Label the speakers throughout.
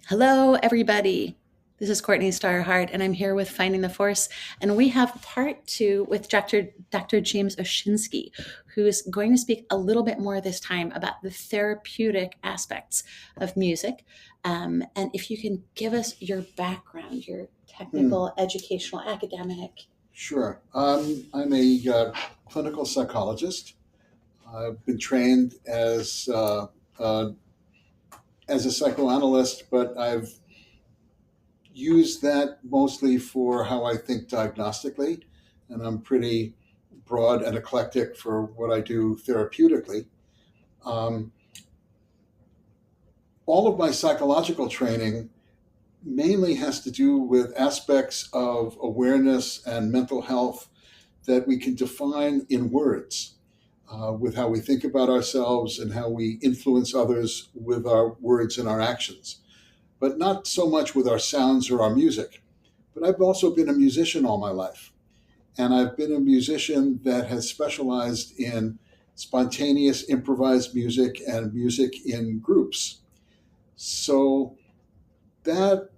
Speaker 1: Hello, everybody. This is Courtney Starhart, and I'm here with Finding the Force. And we have part two with Dr. James Oshinsky, who is going to speak a little bit more this time about the therapeutic aspects of music. And if you can give us your background, your
Speaker 2: Hmm,
Speaker 1: technical, educational, academic.
Speaker 2: sure. I'm a clinical psychologist. I've been trained uh, as a psychoanalyst, but I've used that mostly for how I think diagnostically, and I'm pretty broad and eclectic for what I do therapeutically. Um, all of my psychological training mainly has to do with aspects of awareness and mental health that we can define in words. With how we think about ourselves and how we influence others with our words and our actions, but not so much with our sounds or our music. But I've also been a musician all my life, and I've been a musician that has specialized in spontaneous improvised music and music in groups. So that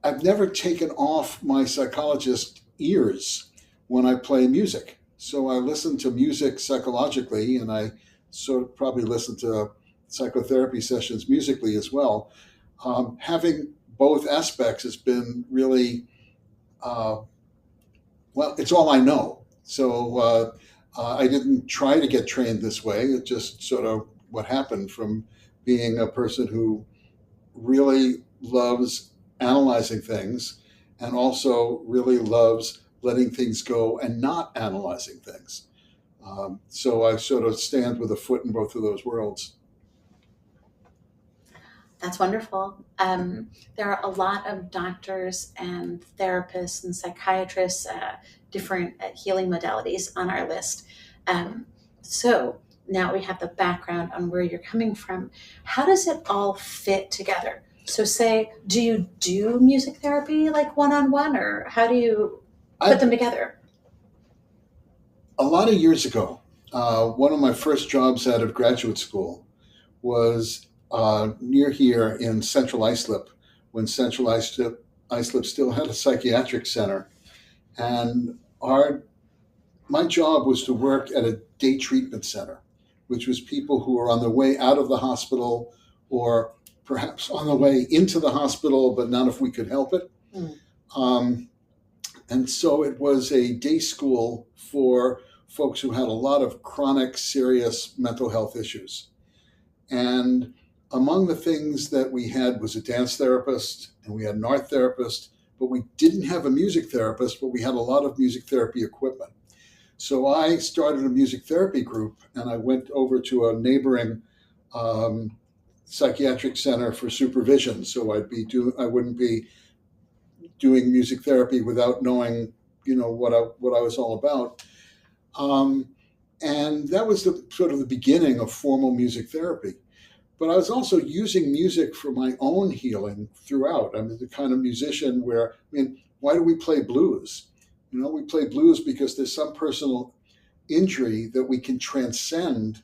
Speaker 2: I've never taken off my psychologist ears when I play music. So I listen to music psychologically, and I sort of probably listen to psychotherapy sessions musically as well. Having both aspects has been really, uh, well, it's all I know. So I didn't try to get trained this way. It just sort of what happened from being a person who really loves analyzing things and also really loves letting things go and not analyzing things. So I sort of stand with a foot in both of those worlds.
Speaker 1: That's wonderful. There are a lot of doctors and therapists and psychiatrists, different healing modalities on our list. Um, so now we have the background on where you're coming from. How does it all fit together? So, say, do you do music therapy like one on one, or how do you put
Speaker 2: I
Speaker 1: them together?
Speaker 2: A lot of years ago, one of my first jobs out of graduate school was near here in Central Islip, when Central Islip still had a psychiatric center, and our my job was to work at a day treatment center, which was people who were on their way out of the hospital or perhaps on the way into the hospital, but not if we could help it.
Speaker 1: Mm.
Speaker 2: Um, and so it was a day school for folks who had a lot of chronic, serious mental health issues. And among the things that we had was a dance therapist and we had an art therapist, but we didn't have a music therapist, but we had a lot of music therapy equipment. So I started a music therapy group, and I went over to a neighboring um, psychiatric center for supervision. So I wouldn't be doing music therapy without knowing, what I was all about. Um, and that was the sort of the beginning of formal music therapy. But I was also using music for my own healing throughout. I'm the kind of musician where, I mean, why do we play blues? We play blues because there's some personal injury that we can transcend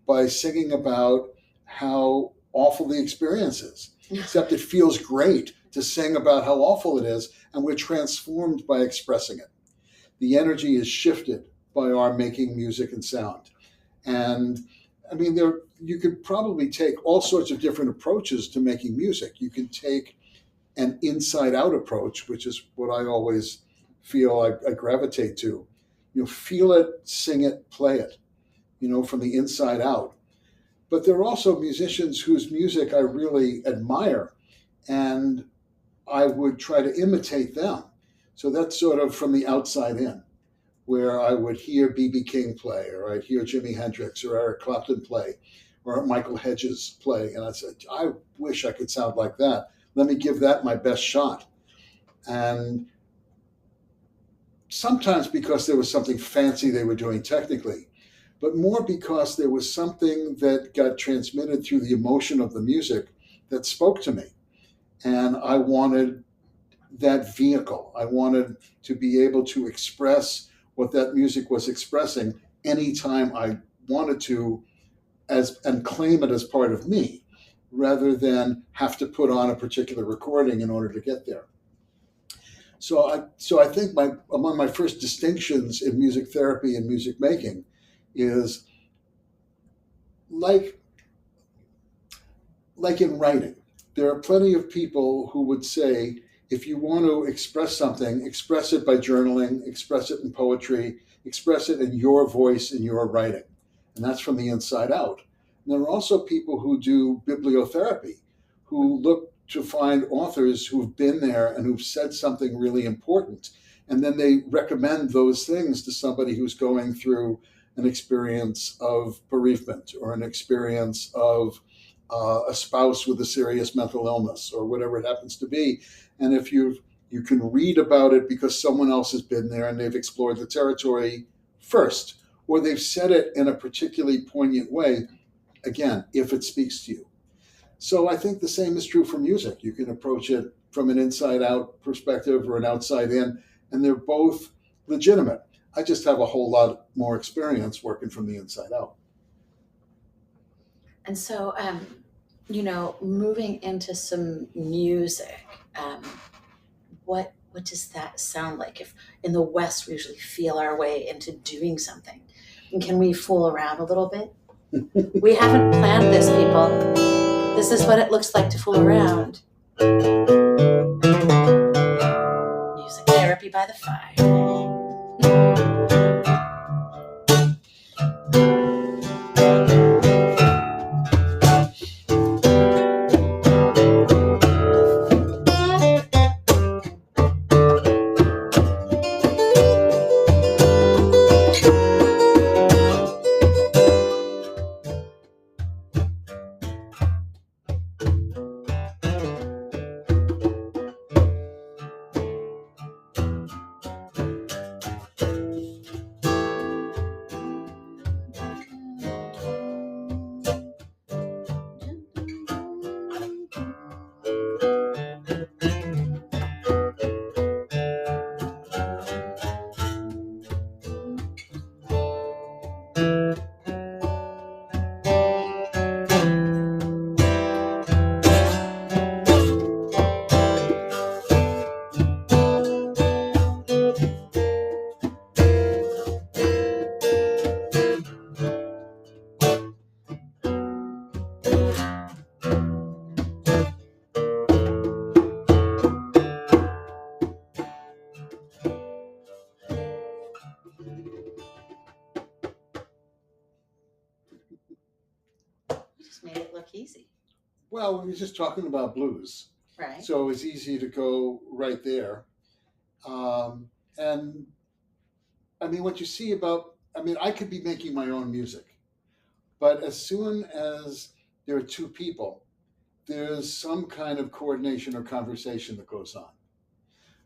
Speaker 2: by singing about how awful the experience is. Except it feels great to sing about how awful it is, and we're transformed by expressing it. The energy is shifted by our making music and sound. And I mean, you could probably take all sorts of different approaches to making music. You can take an inside out approach, which is what I always feel I gravitate to. Feel it, sing it, play it, from the inside out. But there are also musicians whose music I really admire, and I would try to imitate them. So that's sort of from the outside in, where I would hear B.B. King play, or I'd hear Jimi Hendrix or Eric Clapton play, or Michael Hedges play. And I'd say, I wish I could sound like that. Let me give that my best shot. And sometimes because there was something fancy they were doing technically, but more because there was something that got transmitted through the emotion of the music that spoke to me. And I wanted that vehicle. I wanted to be able to express what that music was expressing anytime I wanted to, as and claim it as part of me, rather than have to put on a particular recording in order to get there. So I think among my first distinctions in music therapy and music making is like in writing. There are plenty of people who would say, if you want to express something, express it by journaling, express it in poetry, express it in your voice, in your writing. And that's from the inside out. And there are also people who do bibliotherapy, who look to find authors who've been there and who've said something really important. And then they recommend those things to somebody who's going through an experience of bereavement or an experience of a spouse with a serious mental illness or whatever it happens to be. And if you can read about it because someone else has been there and they've explored the territory first, or they've said it in a particularly poignant way, again, if it speaks to you. So I think the same is true for music. You can approach it from an inside-out perspective or an outside-in, and they're both legitimate. I just have a whole lot more experience working from the inside out.
Speaker 1: And so, moving into some music, what does that sound like? If in the West we usually feel our way into doing something, and can we fool around a little bit? We haven't planned this, people. This is what it looks like to fool around. Music therapy by the fire. Made it look easy.
Speaker 2: Well, we were just talking about blues.
Speaker 1: Right.
Speaker 2: So it's easy to go right there. And I mean, what you see I could be making my own music, but as soon as there are two people, there's some kind of coordination or conversation that goes on.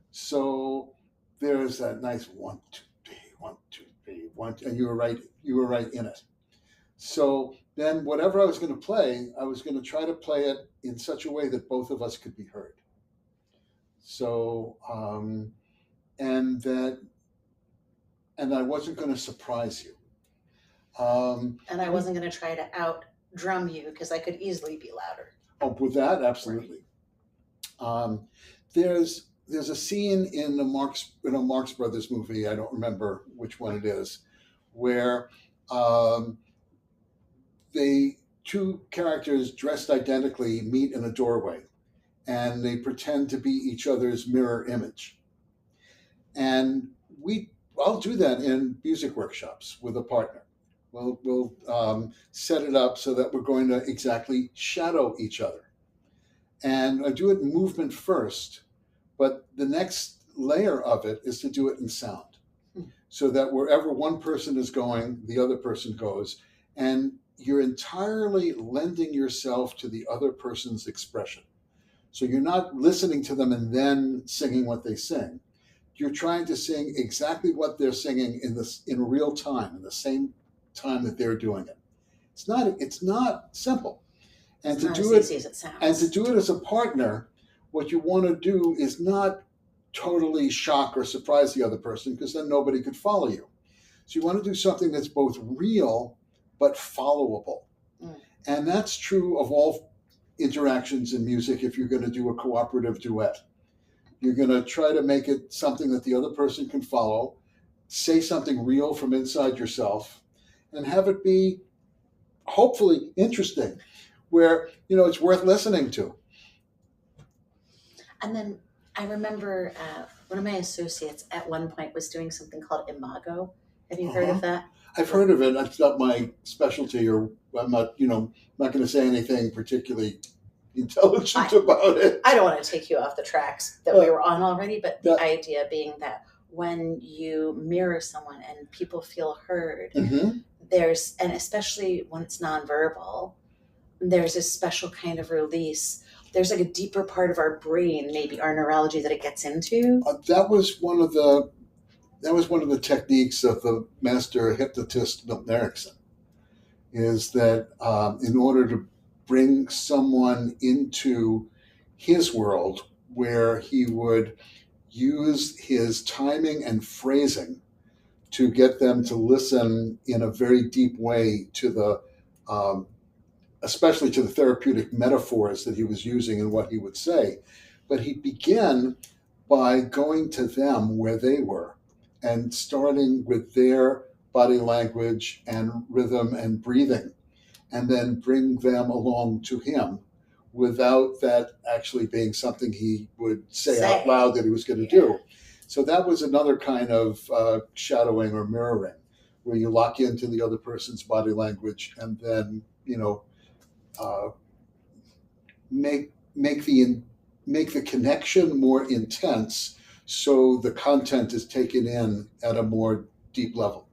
Speaker 2: So there's that nice 1, 2, 3, 1, 2, 3, 1, and you were right in it. So then whatever I was going to play, I was going to try to play it in such a way that both of us could be heard. So, and I wasn't going to surprise you.
Speaker 1: And I wasn't going to try to out drum you because I could easily be louder.
Speaker 2: Oh, with that, absolutely. There's a scene in a Marx Brothers movie, I don't remember which one it is, where two characters dressed identically meet in a doorway, and they pretend to be each other's mirror image. And I'll do that in music workshops with a partner. We'll set it up so that we're going to exactly shadow each other. And I do it in movement first, but the next layer of it is to do it in sound, so that wherever one person is going, the other person goes, and you're entirely lending yourself to the other person's expression. So you're not listening to them and then singing what they sing. You're trying to sing exactly what they're singing in real time, in the same time that they're doing it. It's not simple. And to do it as a partner, what you want to do is not totally shock or surprise the other person, because then nobody could follow you. So you want to do something that's both real but followable. And that's true of all interactions in music if you're going to do a cooperative duet. You're going to try to make it something that the other person can follow, say something real from inside yourself, and have it be hopefully interesting, where it's worth listening to.
Speaker 1: And then I remember one of my associates at one point was doing something called Imago. Have you heard of that?
Speaker 2: I've heard of it. It's not my specialty, or I'm not going to say anything particularly intelligent about it.
Speaker 1: I don't want to take you off the tracks that we were on already, but the idea being that when you mirror someone and people feel heard,
Speaker 2: Mm-hmm.
Speaker 1: and especially when it's nonverbal, there's a special kind of release. There's like a deeper part of our brain, maybe our neurology, that it gets into.
Speaker 2: That was one of the techniques of the master hypnotist Milton Erickson, is that in order to bring someone into his world, where he would use his timing and phrasing to get them to listen in a very deep way to the especially to the therapeutic metaphors that he was using in what he would say. But he'd begin by going to them where they were and starting with their body language and rhythm and breathing, and then bring them along to him without that actually being something he would say out loud that he was going to do. So that was another kind of shadowing or mirroring, where you lock into the other person's body language and then make the connection more intense, so the content is taken in at a more deep level.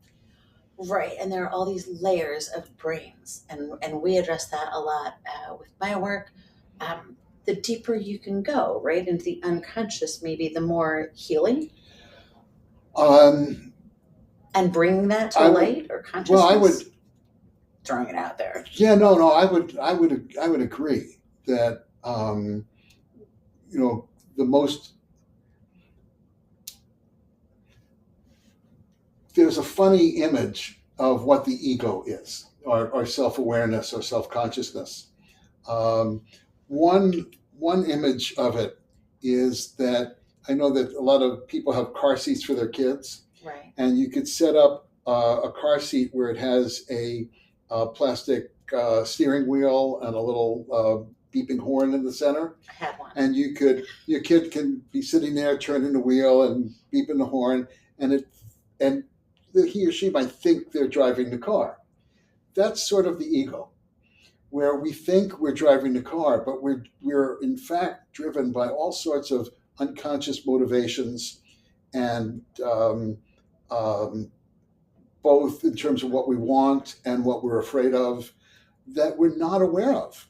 Speaker 1: Right, and there are all these layers of brains, and we address that a lot with my work. The deeper you can go, right, into the unconscious, maybe the more healing. And bringing that to light or consciousness.
Speaker 2: Well, I would
Speaker 1: throwing it out there.
Speaker 2: Yeah, no, I would agree that the most. There's a funny image of what the ego is, or self-awareness, or self-consciousness. One image of it is that I know that a lot of people have car seats for their kids,
Speaker 1: right?
Speaker 2: And you could set up a car seat where it has a plastic steering wheel and a little beeping horn in the center.
Speaker 1: I had one.
Speaker 2: And your kid can be sitting there turning the wheel and beeping the horn, and he or she might think they're driving the car. That's sort of the ego, where we think we're driving the car, but we're in fact driven by all sorts of unconscious motivations, and both in terms of what we want and what we're afraid of, that we're not aware of.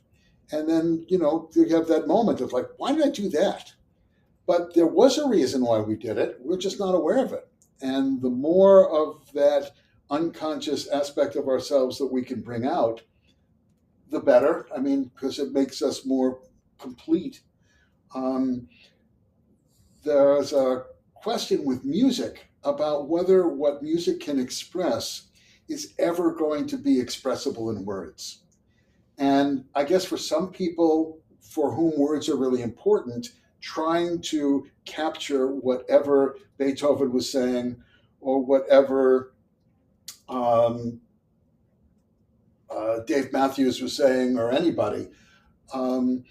Speaker 2: And then, you have that moment of like, why did I do that? But there was a reason why we did it. We're just not aware of it. And the more of that unconscious aspect of ourselves that we can bring out, the better. I mean, because it makes us more complete. There's a question with music about whether what music can express is ever going to be expressible in words. And I guess for some people for whom words are really important, trying to capture whatever Beethoven was saying, or whatever Dave Matthews was saying, or anybody, to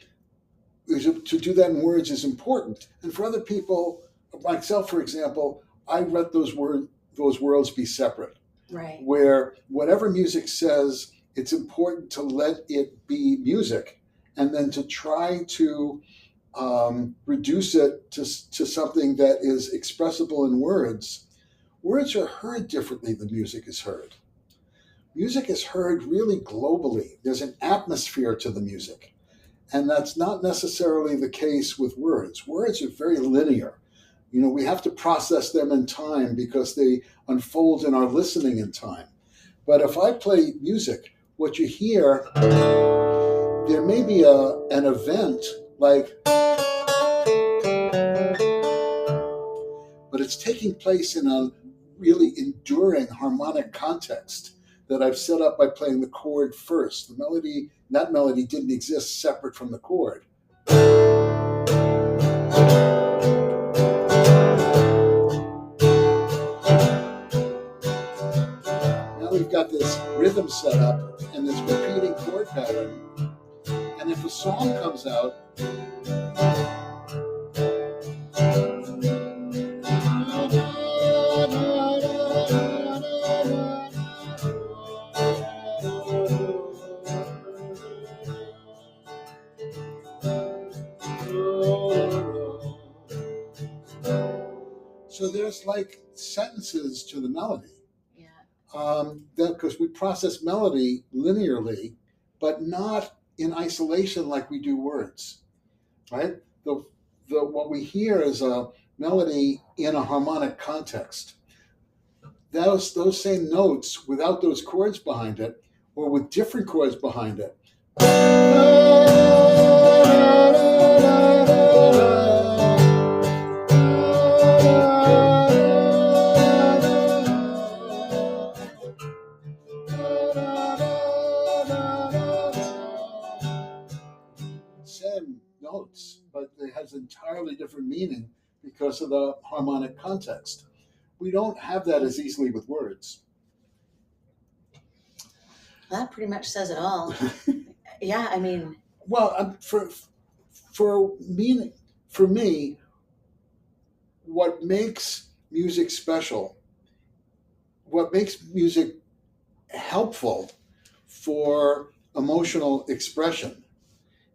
Speaker 2: do that in words is important. And for other people, myself, for example, I let those worlds be separate.
Speaker 1: Right.
Speaker 2: Where whatever music says, it's important to let it be music, and then to try to reduce it to something that is expressible in words. Words are heard differently than music is heard. Music is heard really globally. There's an atmosphere to the music. And that's not necessarily the case with words. Words are very linear. We have to process them in time because they unfold in our listening in time. But if I play music, what you hear, there may be an event like, but it's taking place in a really enduring harmonic context that I've set up by playing the chord first. That melody didn't exist separate from the chord. Now we've got this rhythm set up and this repeating chord pattern. And if a song comes out, so there's like sentences to the melody. Because we process melody linearly, but not in isolation like we do words, right? What we hear is a melody in a harmonic context. Those same notes without those chords behind it, or with different chords behind it. Same notes, but it has entirely different meaning because of the harmonic context. We don't have that as easily with words.
Speaker 1: That pretty much says it all. Yeah, I mean.
Speaker 2: Well, for me, what makes music special, what makes music helpful for emotional expression,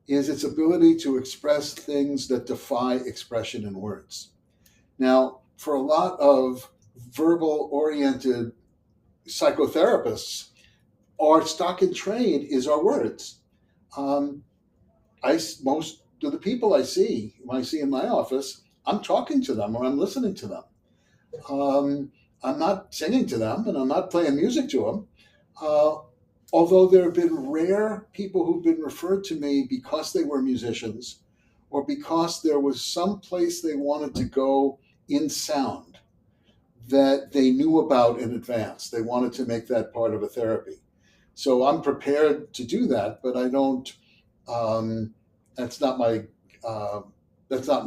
Speaker 2: is its ability to express things that defy expression in words. Now, for a lot of verbal-oriented psychotherapists, our stock in trade is our words. Most of the people I see in my office, I'm talking to them or I'm listening to them. I'm not singing to them and I'm not playing music to them. Although there have been rare people who've been referred to me because they were musicians or because there was some place they wanted to go in sound that they knew about in advance. They wanted to make that part of a therapy. So I'm prepared to do that, but I don't, that's not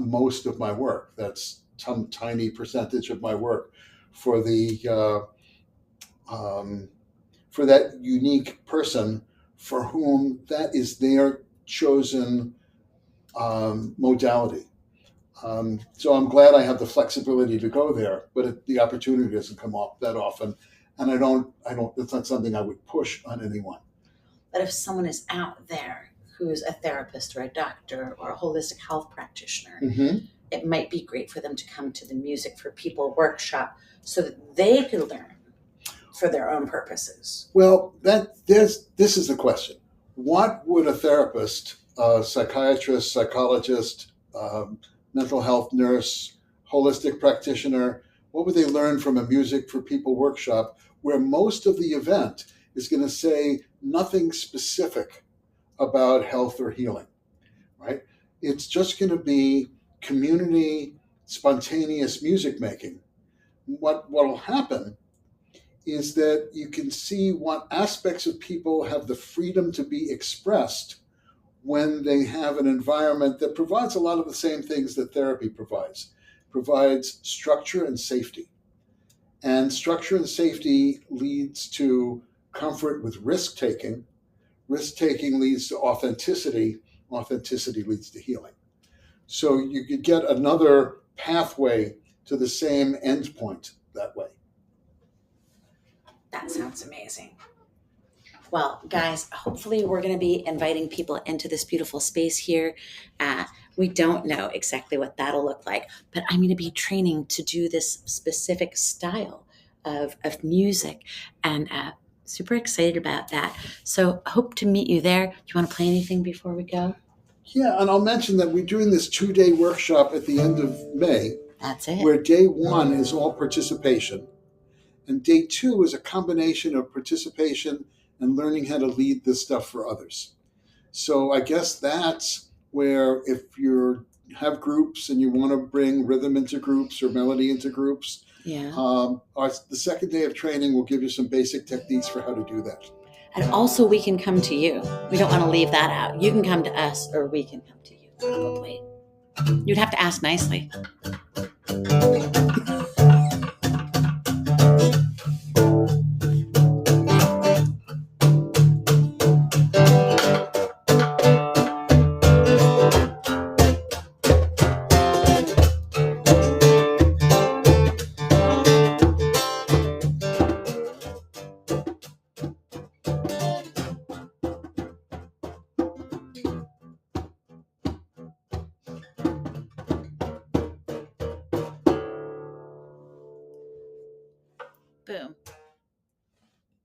Speaker 2: most of my work. That's some tiny percentage of my work for that unique person for whom that is their chosen modality. So I'm glad I have the flexibility to go there, but the opportunity doesn't come up that often. And I don't, it's not something I would push on anyone.
Speaker 1: But if someone is out there who's a therapist or a doctor or a holistic health practitioner, it might be great for them to come to the Music for People workshop so that they can learn for their own purposes.
Speaker 2: Well, this is the question. What would a therapist, a psychiatrist, psychologist, mental health nurse, holistic practitioner, what would they learn from a Music for People workshop where most of the event is going to say nothing specific about health or healing, right? It's just going to be community, spontaneous music making. What will happen is that you can see what aspects of people have the freedom to be expressed when they have an environment that provides a lot of the same things that therapy provides structure and safety. And structure and safety leads to comfort with risk-taking. Risk-taking leads to authenticity. Authenticity leads to healing. So you could get another pathway to the same endpoint that way.
Speaker 1: That sounds amazing. Well, guys, hopefully we're going to be inviting people into this beautiful space here. We don't know exactly what that'll look like, but I'm going to be training to do this specific style of music and super excited about that. So hope to meet you there. Do you want to play anything before we go?
Speaker 2: Yeah, and I'll mention that we're doing this 2-day workshop at the end of May.
Speaker 1: That's it.
Speaker 2: Where day 1 is all participation. And day 2 is a combination of participation and learning how to lead this stuff for others. So I guess that's where if you have groups and you want to bring rhythm into groups or melody into groups,
Speaker 1: Yeah.
Speaker 2: The second day of training will give you some basic techniques for how to do that.
Speaker 1: And also, we can come to you. We don't want to leave that out. You can come to us, or we can come to you, probably. You'd have to ask nicely. Boom.